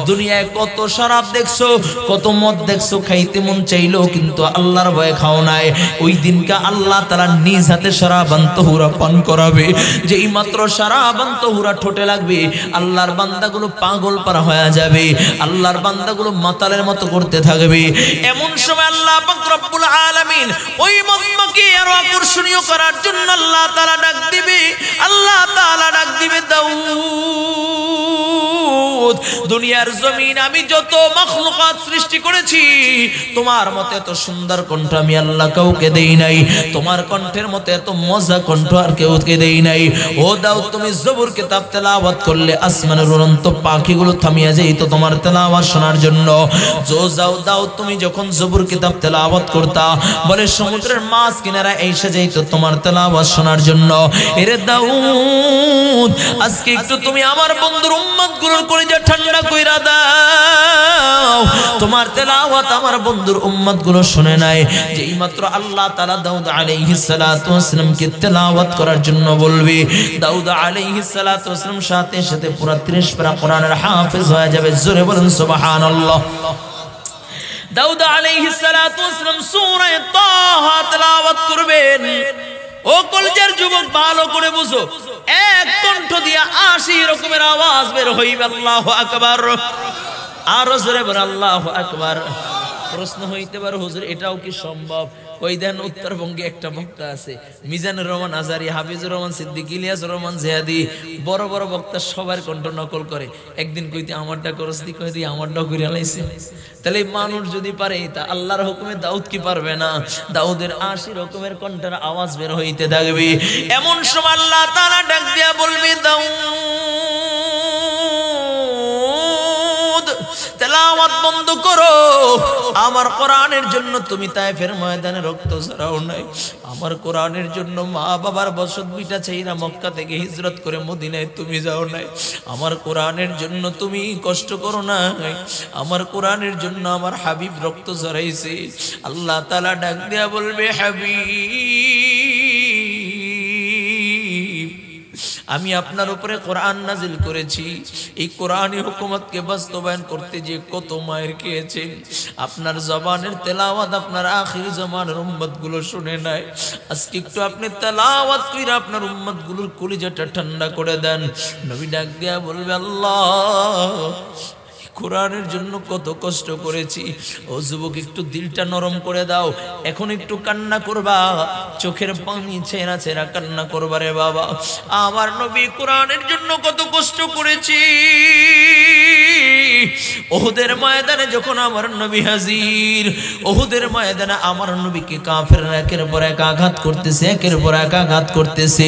দুনিয়ায় কত শরাব দেখছো, কত মদ দেখছো, খাইতে মন চাইলো কিন্তু আল্লাহর ভয়ে খাও নাই। ওই দিনকা আল্লাহ তাআলা নিজ হাতে শরাবান তহুরা পান করাবে। যেই মাত্র শরাবান তহুরা ঠোঁটে লাগবে, আল্লাহর বান্দাগুলো পাগল পারা হয়ে যাবে, আল্লাহর বান্দাগুলো মাতালের মতো করতে থাকবে। এমন সময় আল্লাহ পাক রব্বুল আলামিন ওই মজমাকে আরো আকর্ষণীয় করার জন্য আল্লাহ তাআলা ডাক দিবে। আল্লাহ তাআলা ডাক দিবে, দাউদ, দুনিয়ার জমিন আমি যত মাখলুকাত সৃষ্টি করেছি তোমার মতো এত সুন্দর কণ্ঠ আমি আল্লাহ কাউকে দেই নাই। তোমার কণ্ঠের মতো এত মজা কণ্ঠ আর কেউকে দেই নাই। ও দাউদ, তুমি জবুর কিতাব তেলাওয়াত করলে আসমানের উড়ন্ত পাখিগুলো থামিয়া যাইত তোমার তেলাওয়াত শোনার জন্য। দাউদ, তুমি যখন জবুর কিতাব তেলাওয়াত করতা, বলে সমুদ্রের মাছ কিনারা এসে যাইত তোমার তেলাওয়াত শোনার জন্য। এরে দাউদ, আজকে একটু তুমি আমার বন্ধুর উম্মতগুলোর কলিজা ঠান্ডা কইরা দাও। তোমার তেলাওয়াত আমার বন্ধুর উম্মতগুলো শুনে নাই। যেই মাত্র আল্লাহ তাআলা দাউদ আলাইহিস সালাতু ওয়াস সালামকে তেলাওয়াত করার জন্য বলবে, দাউদ আলাইহিস সালাতু ওয়াস সালাম সাথে সাথে পুরো 30 পারা কোরআনের হাফেজ হয়ে যাবে। জোরে বলুন সুবহানাল্লাহ। দাউদ আলাইহিস সালাতু ওয়াস সালাম সূরা তাহা তেলাওয়াত করবেন। ও কলজার যুবক ভালো করে বুঝো, এক কণ্ঠ দিয়া 80 রকমের আওয়াজ বের হইবে। আল্লাহু আকবার। আর জোরে বল আল্লাহু আকবার। প্রশ্ন হইতে পারে হুজুর এটাও কি সম্ভব? ওই দেন উত্তরবঙ্গে একটা বক্তা আছে, মিজানুর রহমান আজারি, হাফিজুর রহমান সিদ্দিক, ইলিয়াসুর রহমান জিহাদি, বড় বড় বক্তা সবার কণ্ঠ নকল করে। একদিন কইতে আমারটা করস দি, কই দি আমারটা কইরা লাইছে। তাহলে মানুষ যদি পারে তা আল্লাহর হুকুমে দাউদ কি পারবে না? দাউদের 80 রকমের কণ্ঠের আওয়াজ বের হইতে থাকবে। এমন সময় আল্লাহ তাআলা ডাক দিয়া বলবে, দাউদ তেলাওয়াত বন্ধ করো। আমার কোরআনের জন্য তুমি তায়েফের ময়দানে রক্ত ঝরাও নাই। আমার কোরআনের জন্য মা বাবার বসত ভিটা ছেইরা মক্কা থেকে হিজরত করে মদিনায় তুমি যাও নাই। আমার কোরআনের জন্য তুমি কষ্ট করো নাই। আমার কোরআনের জন্য আমার হাবিব রক্ত ঝরাইছে। আল্লাহ তাআলা ডাক দিয়া বলবে, হাবিব আমি আপনার উপরে কোরআন নাজিল করেছি। এই কোরআনী হুকুমতকে বাস্তবায়ন করতে যে কত মায়ের খেয়েছেন। আপনার জবানের তেলাওয়াত আপনার আখির জামানের উম্মতগুলো শুনে নাই। আজকে একটু আপনি তেলাওয়াত কইরা আপনার উম্মতগুলোর কলিজাটা ঠান্ডা করে দেন। নবী ডাক দিয়া বলবে, আল্লাহ কোরআনের জন্য কত কষ্ট করেছি। ও যুবক একটু দিলটা নরম করে দাও। এখন একটু কান্না করবা, চোখের পানি ছেঁড়া ছেঁড়া কান্না করবা রে বাবা। আমার নবী কোরআনের জন্য কত কষ্ট করেছি। ওহুদের ময়দানে যখন আমার নবী হাজির, ওহুদের ময়দানে আমার নবীকে কাফেররা একের পর এক আঘাত করতেছে, একের পর এক আঘাত করতেছে।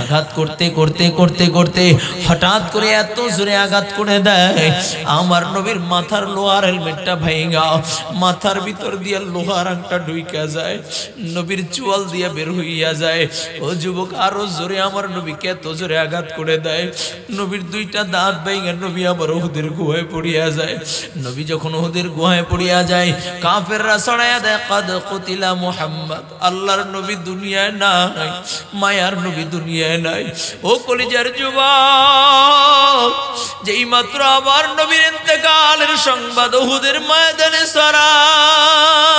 আঘাত করতে করতে করতে করতে হঠাৎ করে এত জোরে আঘাত করে দেয়, আমার নবীর মাথার লোহার হেলমেটটা ভাঙা, মাথার ভিতর দিয়ে লোহার আংটা ঢুইকা যায়, নবীর চুয়াল দিয়ে বের হইয়া যায়। ও যুবক আরো জোরে আমার নবীকে এত জোরে আঘাত করে দেয়, নবীর দুইটা দাঁত ভাঙা নবী আবার ওহুদের গুহায় পড়িয়া যায়। নবী যখন ওহুদের গুহায় পড়িয়া যায়, কাফেররা ছড়াইয়া দেয়, কাদ কুতিলা মুহাম্মদ। আল্লাহর নবী দুনিয়ায় নাই, মায়ার নবী দুনিয়ায় নাই। ও কলিজার যুবক, যেই মাত্র আমার নবীর ইন্তেকালের সংবাদ ওহুদের ময়দানে ছড়ায়,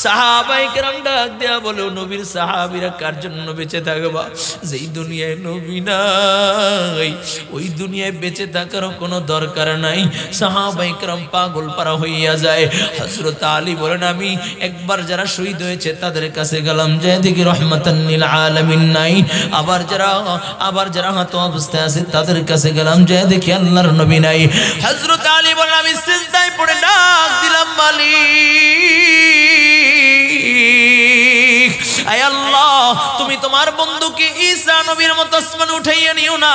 সাহাবায়ে কেরাম ডাক দেয়া বলে, নবীর সাহাবীরা কার জন্য বেঁচে থাকবা? যেই দুনিয়ায় নবী নাই ওই দুনিয়ায় বেঁচে থাকার কোনো দরকার নাই। সাহাবায়ে কেরাম পাগল পারা হইয়া যায়। হযরত আলী বলেন, আমি একবার যারা শহীদ হয়েছে তাদের কাছে গেলাম, যে দেখি রহমাতান লিল আলামিন নাই। আবার যারা হাত অবস্থায় আছে তাদের কাছে গেলাম, যে দেখি আল্লাহর নবী নাই। হযরত আলী বলেন, আমি সিজদায় পড়ে ডাক দিলাম, মালিক আয় আল্লাহ, তুমি তোমার বন্ধুকে ঈসা নবীর মতো আসমানে উঠাইয়া নিও না।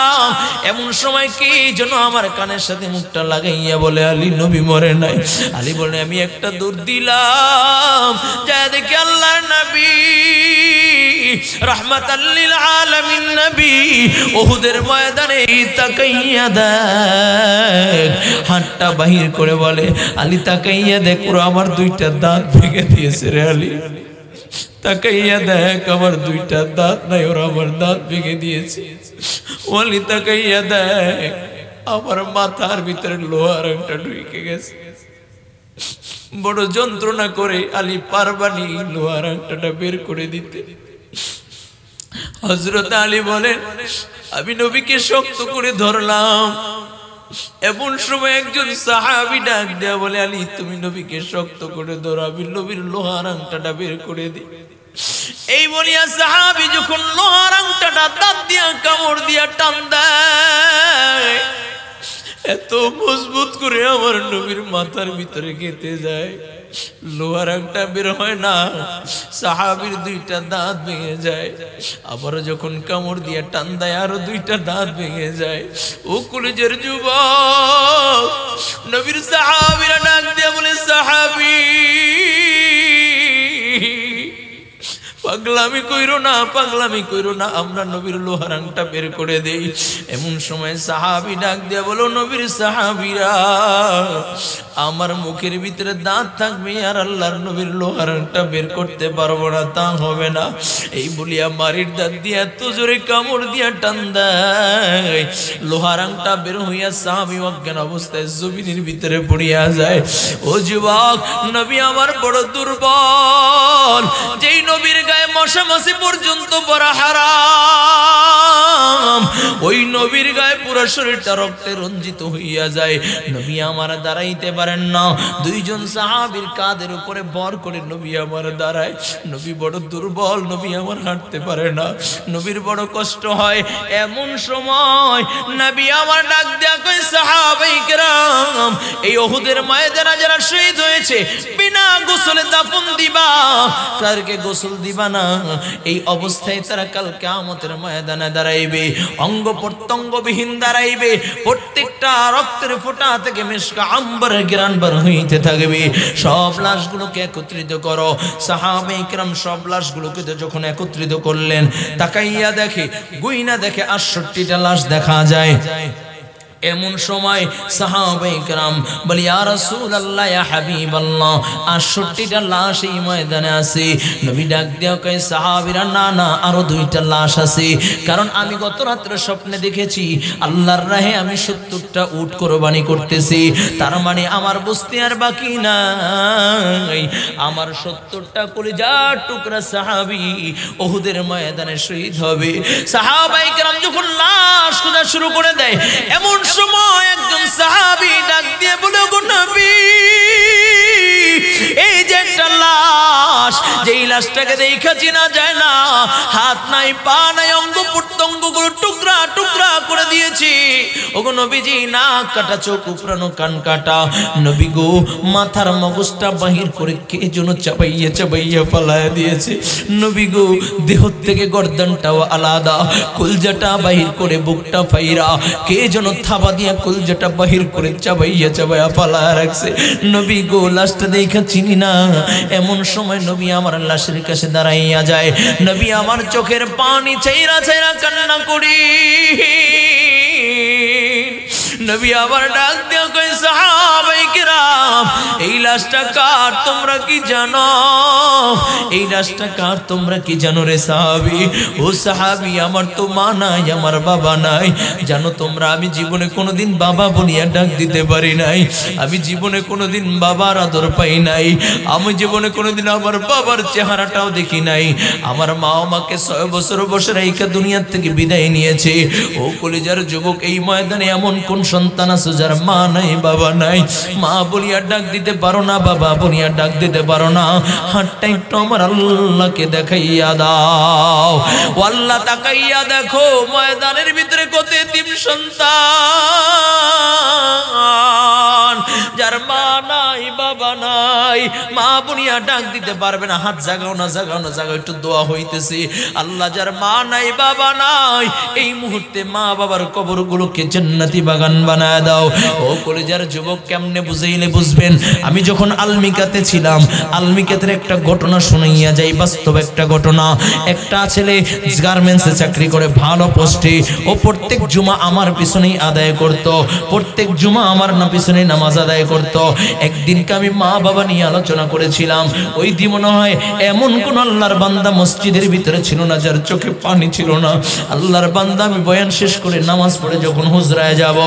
এমন সময় কি যেন আমার কানের সাথে মুখটা লাগাইয়া বলে, আলী নবী মরে নাই। আলী বলে, আমি একটা দূর দিলাম, যা দেখি আল্লাহর নবী রাহমাতাল লিল আলামিন নবী ওহুদের ময়দানে তাকাইয়া দেখ। হাতটা বাহির করে বলে, আলী তাকাইয়া দেখ, ওরা আমার দুইটা দাঁত ভেঙে দিয়েছে রে আলী। তাকাইয়া দেখ, আমার দুইটা দাঁত নাই, ওরা আমার দাঁত ভেঙে দিয়েছে। ওলি তাকাইয়া দেখ, আমার মাথার ভিতরে লোহার আংটা ঢুকে গেছে। বড় যন্ত্রণা করে আলী পারবানি লোহার আংটাটা বের করে দিতে। হযরত আলী বলেন, আমি নবীকে শক্ত করে ধরলাম। এমন সময় একজন সাহাবী ডাক দেয়া বলে, আলী তুমি নবীকে শক্ত করে ধরো, আমি নবীর লোহার আংটাটা বের করে দিই। এই বলিয়া সাহাবী যখন লোহার আংটাটা দাঁত দিয়া কামড় দিয়া টান দেয়, এত মজবুত করে আমার নবীর মাথার ভিতরে গেঁথে যায়, লোহার আংটা বের হয় না। সাহাবীর দুইটা দাঁত ভেঙে যায়। আবার যখন কামড় দিয়ে টান দেয়, আরো দুইটা দাঁত ভেঙে যায়। ও কলেজের যুবক, নবীর সাহাবীরা ডাক দিয়ে বলে, সাহাবী পাগলামি কইরো না, পাগলামি কইরো না, আমরা নবীর লোহার আংটা বের করে দেই। এমন সময় সাহাবী ডাক দিয়া বলো, নবীর সাহাবীরা, আমার মুখের ভিতরে দাঁত থাকবে আর আল্লাহর নবীর লোহার আংটা বের করতে পারবো না, তা হবে না। এই বলিয়া মারির দাঁত দিয়া এত জোরে কামড় দিয়া টান দেয়, লোহার আংটা বের হইয়া সাহাবী অজ্ঞান অবস্থায় জমিনের ভিতরে পড়িয়া যায়। ও যুবক, নবী আমার বড় দুর্বল, যেই নবীর গায়ে মশা মাছি পর্যন্ত পড়া হারাম, ওই নবীর গায়ে পুরো শরীরটা রক্তে রঞ্জিত হইয়া যায়। নবী আমার দাঁড়াইতে পারেন না, দুইজন সাহাবীর কাঁধের উপরে ভর করে নবী আমার দাঁড়ায়। নবী বড় দুর্বল, নবী আমার হাঁটতে পারে না, নবীর বড় কষ্ট হয়। এমন সময় নবী আমার ডাক দেয়া কয়, সাহাবায়ে কেরাম, এই উহুদের ময়দানে যারা শহীদ হয়েছে বিনা গোসলে দাফন দিবা, কারকে গোসল দিবা না, এই অবস্থায় তারা কাল কিয়ামতের ময়দানে দাঁড়াইবে, অঙ্গ প্রত্যঙ্গবিহীন দাঁড়াইবে, প্রত্যেকটা রক্তের ফোঁটা থেকে মিশকা আম্বরের ঘ্রাণ বের হইতে থাকবে। সব লাশগুলোকে একত্রিত করো। সাহাবায়ে কেরাম সব লাশগুলোকে যখন একত্রিত করলেন, তাকাইয়া দেখে, গুইনা দেখে 68টা লাশ দেখা যায়। এমন সময় সাহাবায়ে কেরাম বলি, ইয়া রাসূলুল্লাহ, ইয়া হাবিবাল্লাহ, 68টা লাশ এই ময়দানে আছে। নবী ডাক দিয়া কয়, সাহাবীরা, না না, আরো 2টা লাশ আছে, কারণ আমি গত রাত্রে স্বপ্নে দেখেছি আল্লাহর রাহে আমি 70টা উট কুরবানি করতেছি, তার মানে আমার বস্তি আর বাকি নাই, আমার 70টা কলিজার টুকরা সাহাবী উহুদের ময়দানে শহীদ হবে। সাহাবায়ে কেরাম যখন লাশ খোঁজা শুরু করে দেয়, এমন সময় একজন সাহাবী ডাক দিয়ে বলে, গো নবী, এই যে একটা লাশ, যেই লাশটাকে দেখা চিনা যায় না, হাত নাই, পা নাই, অঙ্গ প্রত্যঙ্গগুলো টুকরা টুকরা করে দিয়েছি, ওগো নবীজি, নাক কাটা, চোখ উপড়ানো, কান কাটা, নবী গো, মাথার মগজটা বাহির করে কে যেন চাবাইয়া চাবাইয়া ফালায়া দিয়েছে, নবী গো, দেহ থেকে গর্দানটাও আলাদা, কলজাটা বাহির করে বুকটা ফাইরা কে যেন থাবা দিয়া কলজাটা বাহির করে চাবাইয়া চাবাইয়া ফালায়া রাখছে, নবী গো, লাশটা দেখা চিনি না। এমন সময় নবী আমার লাশের কাছে দাঁড়াইয়া যায়, নবী আমার চোখের পানি চাইরা চাইরা কান্না করি। নবী আবার ডাক দিয়া কয়, সাহাবায়ে কেরাম, এই লাশটা কার তোমরা কি জানো? এই লাশটা কার তোমরা কি জানো রে সাহাবী? ও সাহাবী, আমার তো মা নাই, আমার বাবা নাই, জানো তোমরা, আমি জীবনে কোনোদিন বাবা বলিয়া ডাক দিতে পারি নাই, আমি জীবনে কোনোদিন বাবার আদর পাই নাই, আমি জীবনে কোনোদিন আমার বাবার চেহারাটাও দেখি নাই, আমার মা আমাকে 6 বছর বসে রেখে দুনিয়ার থেকে বিদায় নিয়েছে। ও কলিজার যুবক, এই ময়দানে এমন কোন সন্তান আছে যার মা নাই, বাবা নাই? মা বলিয়া ডাক দিতে পারো না, বাবা বলিয়া ডাক দিতে পারো না, হাতটা একটু আমার আল্লাহকে দেখাইয়া দাও। ও আল্লাহ, তাকাইয়া দেখো ময়দানের ভিতরে কত এতিম সন্তান, যার মা নাই, বাবা নাই, মা বলিয়া ডাক দিতে পারবে না, হাত জাগাও না, জাগাও না, জাগাও, একটু দোয়া হইতেছে। আল্লাহ, যার মা নাই, বাবা নাই, এই মুহূর্তে মা বাবার কবরগুলোকে জান্নাতি বাগান বানায় দাও। ও কলিজার যুবক, কেমনে বুঝাইলে বুঝবেন? আমি যখন আলমিকাতে ছিলাম, আলমিকাতের একটা ঘটনা শুনাইয়া যাই, বাস্তব একটা ঘটনা। একটা ছেলে গার্মেন্টসে চাকরি করে, ভালো পোস্টে, ও প্রত্যেক জুমা আমার পিছনেই আদায় করত, প্রত্যেক জুমা আমার না পিছনে নামাজ আদায় করত। একদিনকে আমি মা বাবা নিয়ে আলোচনা করেছিলাম, ওই দিন মনে হয় এমন কোন আল্লাহর বান্দা মসজিদের ভিতরে ছিল না যার চোখে পানি ছিল না। আল্লাহর বান্দা, আমি বয়ান শেষ করে নামাজ পড়ে যখন হুজরায় যাব,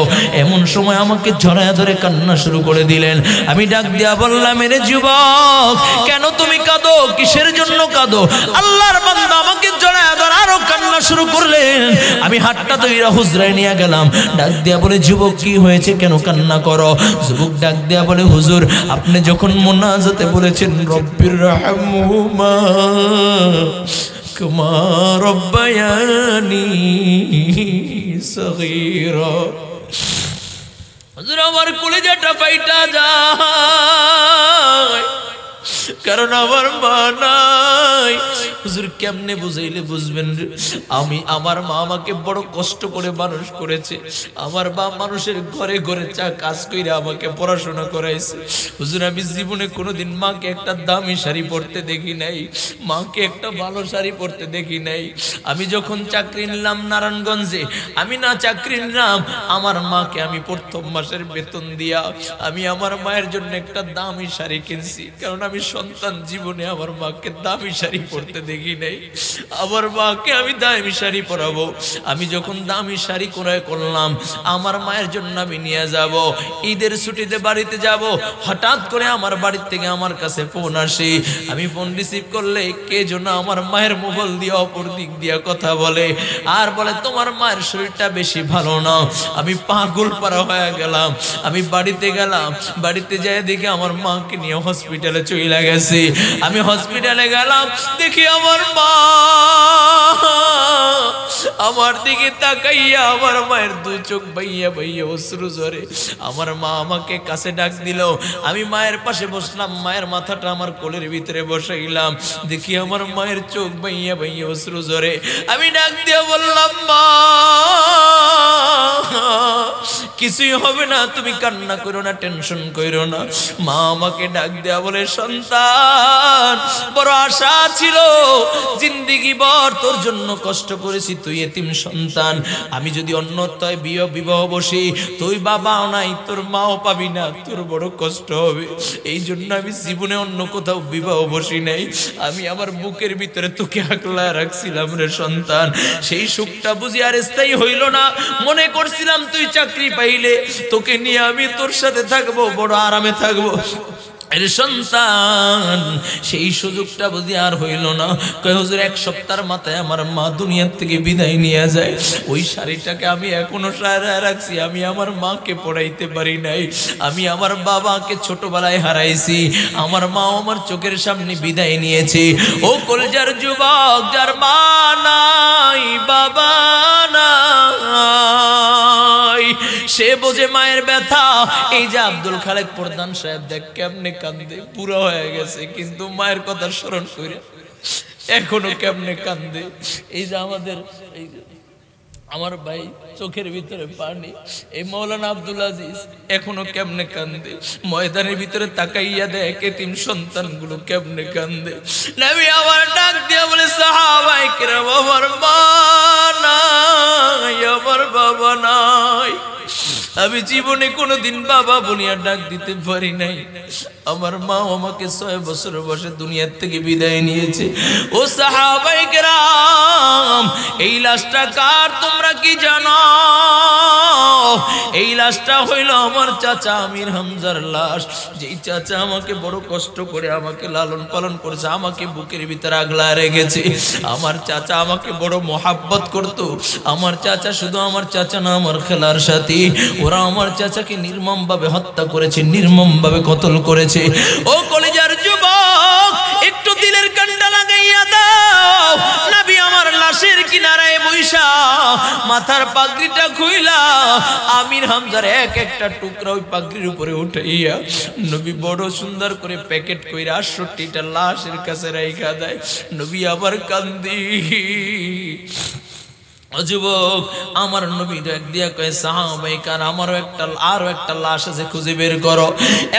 এমন সময় আমাকে জড়ায়া ধরে কান্না শুরু করে দিলেন। আমি ডাক দিয়া বললাম, এরে যুবক, কেন তুমি কাঁদো? কিসের জন্য কাঁদো? আল্লাহর বান্দা আমাকে জড়ায়া ধরে আরো কান্না শুরু করলেন। আমি হাতটা ধইরা হুজরায় নিয়ে গেলাম। ডাক দিয়া বলে, যুবক কি হয়েছে, কেন কান্না করো? যুবক ডাক দিয়া বলে, হুজুর, আপনি যখন মুনাজাতে বলেছেন রব্বির রাহমহুমা কামা রব্বায়ানি সগীরা, হুজুর আমার কলিজাটা ফাইটা যায়, কারণ আমার মা নাই, হুজুর কেমনে বুঝাইলে বুঝবেন? আমি আমার মা আমাকে বড় কষ্ট করে মানুষ করেছে। আমার বাপ মানুষের ঘরে ঘরে চা কাজ করে আমাকে পড়াশোনা করাইছে। হুজুর আমি জীবনে কোনোদিন মাকে একটা দামি শাড়ি পরতে দেখি নাই, মাকে একটা ভালো শাড়ি পরতে দেখি নাই। আমি যখন চাকরি নিলাম নারায়ণগঞ্জে, আমি না চাকরি নিলাম, আমার মাকে আমি প্রথম মাসের বেতন দিয়া আমি আমার মায়ের জন্য একটা দামি শাড়ি কিনছি। কারণ আমি সন্তান জীবনে আমার মাকে দামি শাড়ি পরতে দেখি নাই। আমার মাকে আমি দামি শাড়ি পরাবো। আমি যখন দামি শাড়ি ক্রয় করলাম, আমার মায়ের জন্য আমি নিয়ে যাব, ঈদের ছুটিতে বাড়িতে যাব। হঠাৎ করে আমার বাড়ি থেকে আমার কাছে ফোন আসে। আমি ফোন রিসিভ করলে কে যেন আমার মায়ের মোবাইল দিয়ে অপর দিক দিয়ে কথা বলে, আর বলে তোমার মায়ের শরীরটা বেশি ভালো না। আমি পাগল পারা হয়ে গেলাম। আমি বাড়িতে গেলাম, বাড়িতে যাই দেখি আমার মাকে নিয়ে হসপিটালে চলে গেছে। আমি হসপিটালে গেলাম, দেখি আমার মা আমার দিকে তাকাইয়া, আমার মায়ের দুই চোখ বাইয়া বাইয়া অশ্রু ঝরে। আমার মা আমাকে কাছে ডাক দিল। আমি মায়ের পাশে বসলাম, মায়ের মাথাটা আমার কোলের ভিতরে বসাইলাম। দেখি আমার মায়ের চোখ বাইয়া বাইয়া অশ্রু ঝরে। আমি ডাক দিয়ে বললাম, মা কিছুই হবে না, তুমি কান্না করো না, টেনশন করো না। মা আমাকে ডাক দেয়া বলে, সন্তান বড় আশা ছিল, জিন্দেগি ভর তোর জন্য কষ্ট করেছি, তুই এতিম সন্তান। আমি যদি অন্যথায় বিবাহ বসি, তুই বাবাও নাই, তোর মাও পাবি না, তোর বড় কষ্ট হবে। এই জন্য আমি জীবনে অন্য কোথাও বিবাহ বসি নাই। আমি আমার বুকের ভিতরে তোকে আকলা রাখছিলাম রে সন্তান। সেই সুখটা বুঝি আর স্থায়ী হইল না। মনে করছিলাম তুই চাকরি পাইলে তোকে নিয়ে আমি তোর সাথে থাকবো, বড় আরামে থাকবো। আরে সন্তান, সেই সুযোগটা বুঝি আর হইল না। কয় হুজুর এক সপ্তাহের মাথায় আমার মা দুনিয়ার থেকে বিদায় নিয়ে যায়। ওই শাড়িটাকে আমি এখনো সারায় রাখছি। আমি আমার মাকে পড়াইতে পারি নাই। আমি আমার বাবাকে ছোটবেলায় হারাইছি। আমার মা আমার চোখের সামনে বিদায় নিয়েছে। ও কলজার যুবক, যার মা নাই বাবা নাই, সে বোঝে মায়ের ব্যথা। এই যে আব্দুল খালেক প্রধান সাহেব দেখ কেমনে কান্দে, পুরো হয়ে গেছে, কিন্তু মায়ের কথা স্মরণ করে এখনো কেমনে কান্দে। এই যে আমাদের এই আমার ভাই চোখের ভিতরে পানি, এই মৌলানা আব্দুল আজিজ এখনো কেমনে কান্দে। ময়দানের ভিতরে তাকাইয়া দেখ এতিম সন্তানগুলো কেমনে কান্দে। নবী আমার ডাক দিয়া বলে, সাহাবায়ে কেরাম আমার মা নাই, আমার বাবা নাই। আমি জীবনে কোনোদিন বাবা বলিয়া ডাক দিতে পারি নাই। আমার মা আমাকে 6 বছর বয়সে দুনিয়ার থেকে বিদায় নিয়েছে। ও সাহাবায়ে কেরাম, এই লাশটা কার তোমরা কি জানো? এই লাশটা হইল আমার চাচা আমির হামজার লাশ। যেই চাচা আমাকে বড় কষ্ট করে আমাকে লালন পালন করেছে, আমাকে বুকের ভিতরে আগলা রেখেছে। আমার চাচা আমাকে বড় মোহাব্বত করত। আমার চাচা শুধু আমার চাচা না, আমার খেলার সাথী। ওরা আমার চাচাকে নির্মম ভাবে হত্যা করেছে, নির্মম ভাবে কতল করেছে। ও কলিজার যুবক, একটু দিলের কান্ডা লাগাইয়া দাও। নবী আমার লাশের কিনারায় বইসা মাথার পাগড়িটা খুইলা আমির হামজার এক একটা টুকরা ওই পাগড়ির উপরে উঠাইয়া নবী বড় সুন্দর করে প্যাকেট কইরা 68টা লাশের কাছে রাইখা দেয়। নবী আবার কান্দি। যুবক, আমার নবী ডাক দিয়া কয়, সাহাবায়ে কেরাম আরো একটা লাশ আছে, খুঁজে বের করো।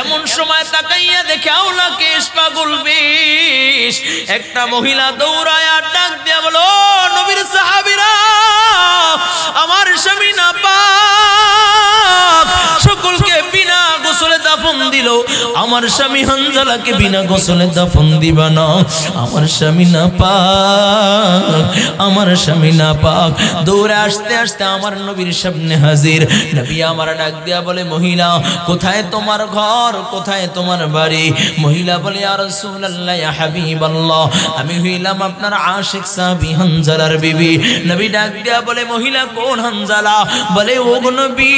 এমন সময় তাকাইয়া দেখে আওলা কেশ পাগল বেশ একটা মহিলা দৌড়ায় আর ডাক দিয়া বলো, নবীর সাহাবীরা, আমার স্বামী নাপাক, সকলকে বিনা গোসলে দাফন দিল, আমার স্বামী হানজালাকে বিনা গোসলে দাফন দিবা না। আমার স্বামী নাপাক, আমার স্বামী নাপাক। দৌড়ে আসতে আসতে আমার নবীর সামনে হাজির। নবী আমার ডাক দিয়া বলে, মহিলা কোথায় তোমার ঘর, কোথায় তোমার বাড়ি? মহিলা বলে, ইয়া রাসূলুল্লাহ, ইয়া হাবিবাল্লাহ, আমি হইলাম আপনার আশিক সাহাবী হানজালার বিবি। নবী ডাক দিয়া বলে, মহিলা কোন হানজালা? বলে, ও নবী,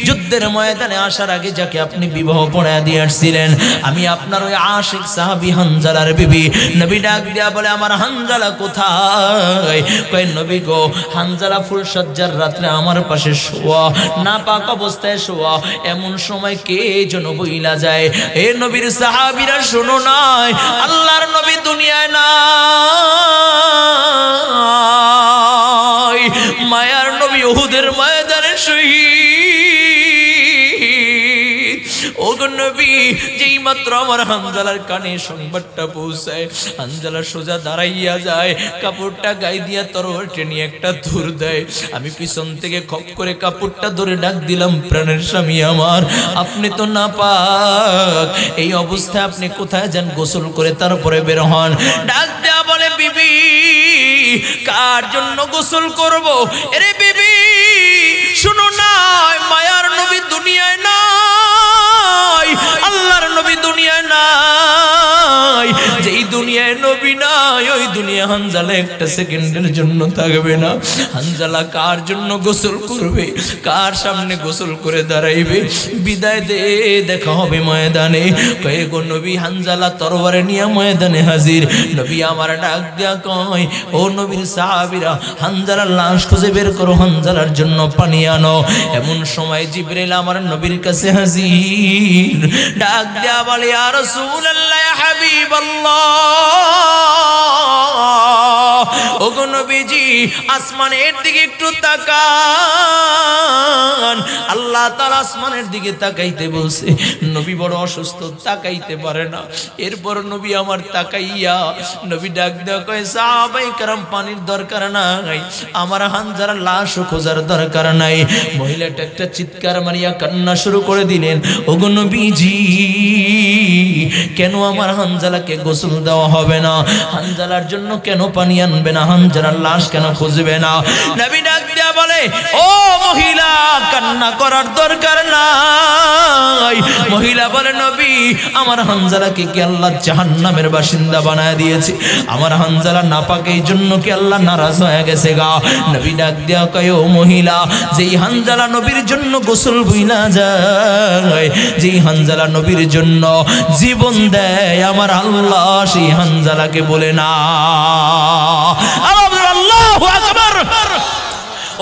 যুদ্ধের ময়দানে আসার আগে যাকে আপনি বিবাহ পড়ায়া দিয়ে আসছিলেন। আমি আপনার ওই আশিক সাহাবী হানজালার বিবি। নবী ডাক দিয়া বলে আমার হানজালা কোথায়? কয় নবী গো, হানজালা ফুলসজ্জার রাত্রে আমার পাশে শোয়া, নাপাক অবস্থায় শোয়া। এমন সময় কে যেন বইলা যায়। এ নবীর সাহাবীরা শোনো নাই, আল্লাহর নবী দুনিয়ায় নাই, মায়ার নবী উহুদের ময়দানে শহীদ। ওগো নবী, যেই মাত্র আমার হানজালার কানে সংবাদটা পৌঁছায়, হানজালা সোজা দাঁড়াইয়া যায়, কাপড়টা গায়ে দিয়া তরবারটা নিয়ে একটা ধুর দেয়। আমি পিছন থেকে খপ করে কাপড়টা ধরে ডাক দিলাম, প্রাণের স্বামী আমার, আপনি তো নাপাক, এই অবস্থায় আপনি কোথায় যান? গোসল করে তারপরে বের হন। ডাক দেয়া বলে বিবি, কার জন্য গোসল করব? এরে বিবি শুনো না, মায়ার নবী দুনিয়ায় নাই, আল্লাহর নবী দুনিয়ায় নাই। যেই দুনিয়ায় নবী নাই, ওই দুনিয়া হানজালা একটা সেকেন্ডের জন্য থাকবে না। হানজালা কার জন্য গোসল করবে? কার সামনে গোসল করে দাঁড়াইবে? বিদায় দে, দেখা হবে ময়দানে। কয়ে গো নবী, হানজালা তরবারে নিয়ে ময়দানে হাজির। নবী আমার ডাক দেয়া কয়, ও নবীর সাহাবীরা, হানজালার লাশ খুঁজে বের করো, হানজালার জন্য পানি আনো। এমন সময় জিবরাইল আমার নবীর কাছে হাজির। ডাক দেয়া বলে, ইয়া রাসূলুল্লাহ, ইয়া হাবিবাল্লাহ, ওগো নবীজি, আসমানের দিকে একটু তাকান। আল্লাহ তাআলা আসমানের দিকে তাকাইতে বলছে। নবী বড় অসুস্থ, তাকাইতে পারে না। এরপর নবী আমার তাকাইয়া নবী ডাক দেয়া কয়, সাহাবায়ে কেরাম, পানির দরকার নাই, আমার হানজালার লাশ খোঁজার দরকার নাই। মহিলাটা একটা চিৎকার মারিয়া কান্না শুরু করে দিলেন, ওগো নবীজি, কেন আমার হানজালাকে গোসল দেওয়া হবে না? হানজালার জন্য কেন পানি আনবে না? হানজালার লাশ কেন খুঁজবে না? নবী ডাক দিয়া বলে, ও মহিলা, কান্না করার দরকার নাই। মহিলা বলে, নবী, আমার হানজালাকে কি আল্লাহ জাহান্নামের বাসিন্দা বানায় দিয়েছে? আমার হানজালা নাপাক, এই জন্য কি আল্লাহ নারাজ হয়ে গেছে গা? নবী ডাক দিয়া কয়, ও মহিলা, যেই হানজালা নবীর জন্য গোসল বুইলা যায়, যেই হানজালা নবীর জন্য জীবন দেয়, আমার আল্লাহ সেই হানজালাকে বলে না। আল্লাহু আকবার।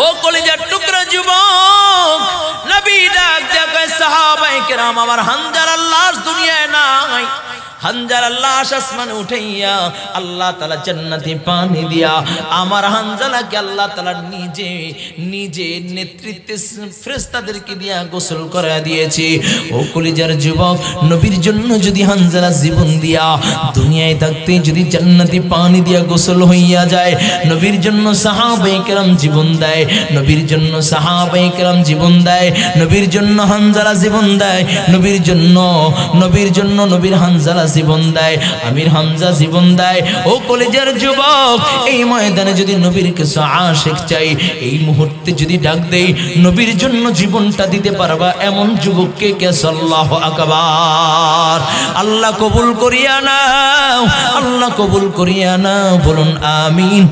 ও কলিজার টুকরা যুবক, নবী ডাক দিয়া কয়, সাহাবায়ে কেরাম, আমার হানজালার লাশ দুনিয়ায় নাই। হানজালার লাশ আসমানে উঠাইয়া আল্লাহ তাআলা জান্নাতে পানি দিয়া আমার হানজালাকে আল্লাহ তাআলা নিজে নিজে নেতৃত্বে ফেরেশতাদেরকে দিয়া গোসল করা দিয়েছে। ও কলিজার যুবক, নবীর জন্য যদি হানজালা জীবন দিয়া দুনিয়ায় থাকতে যদি জান্নাতে পানি দিয়া গোসল হইয়া যায়, নবীর জন্য সাহাবায়ে কেরাম জীবন দেয়, নবীর জন্য সাহাবায়ে কেরাম জীবন দেয়, নবীর জন্য হানজালা জীবন দেয়, নবীর জন্য নবীর হানজালা জীবন দেয়, আমির হামজা জীবন দেয়। ও কলেজের যুবক, এই ময়দানে যদি নবীর কাছে আশিক চাই, এই মুহূর্তে যদি ডাক দেই, নবীর জন্য জীবনটা দিতে পারবা এমন যুবককে কে? আল্লাহু আকবার। আল্লাহ কবুল করিয়া নাও, আল্লাহ কবুল করিয়া নাও। বলুন আমিন,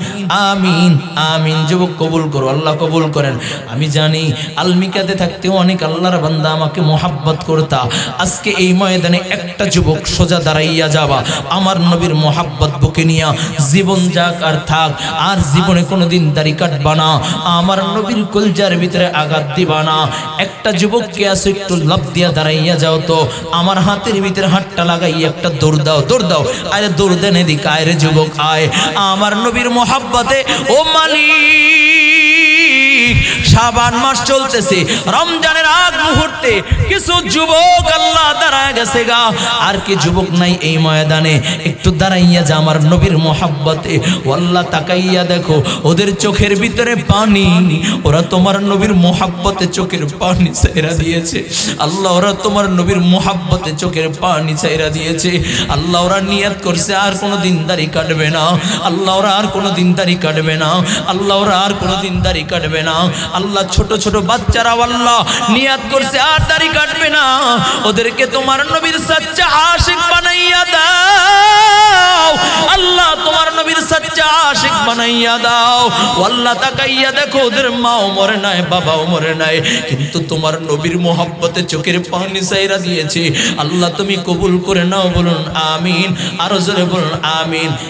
আমিন, আমিন। যুবক কবুল করো, আল্লাহ কবুল করেন। আমি জানি আলমিকাতে থাকতেও অনেক আল্লাহর বান্দা আমাকে মোহাব্বত করতা। আজকে এই ময়দানে একটা যুবক সোজা দাঁড়াইয়া যাবা, আমার নবীর মোহাব্বত বুকে নিয়া জীবন যাক আর থাক, আর জীবনে কোনোদিন দাড়ি কাটবা না, আমার নবীর কলজার ভিতরে আঘাত দিবা না। একটা যুবককে আসো, একটু লাফ দিয়া দাঁড়াইয়া যাও তো, আমার হাতের ভিতরে হাতটা লাগাইয়া একটা দৌড় দাও, দৌড় দাও। আরে দৌড় দেন এদিকে, আয় রে যুবক আয়, আমার নবীর মোহাব্বতে। ও মালিক, শাবান মাস চলতেছে, রমজানের আগ মুহূর্তে কিছু যুবক আল্লাহ দাঁড়ায় গেছে গা। আর কি যুবক নাই এই ময়দানে? একটু দাঁড়াইয়া যা আমার নবীর মোহাব্বতে। ও আল্লাহ, তাকাইয়া দেখো, ওদের চোখের ভিতরে পানি, ওরা তোমার নবীর মোহাব্বতে চোখের পানি ছাইরা দিয়েছে। আল্লাহ, ওরা তোমার নবীর মোহাব্বতে চোখের পানি ছাইরা দিয়েছে। আল্লাহ, ওরা নিয়ত করছে আর কোনো দিন দাড়ি কাটবে না। আল্লাহ, ওরা আর কোনো দিন দাড়ি কাটবে না। আল্লাহ, ওরা আর কোনো দিন দাড়ি কাটবে না। আল্লাহ, ছোট ছোট বাচ্চারা আল্লাহ নিয়াত করছে আর দাড়ি কাটবে না, ওদেরকে তোমার নবীর সচ্চা আশিক বানাইয়া দাও। আল্লাহ তোমার নবীর সচ্চা আশিক বানাইয়া দাও। আল্লাহ তাকাইয়া দেখো ওদের মাও মরে নাই, বাবাও মরে নাই, কিন্তু তোমার নবীর মোহাব্বতে চোখের পানি চাইরা দিয়েছে। আল্লাহ তুমি কবুল করে নাও, বলুন আমিন। আরো জোরে বলুন আমিন।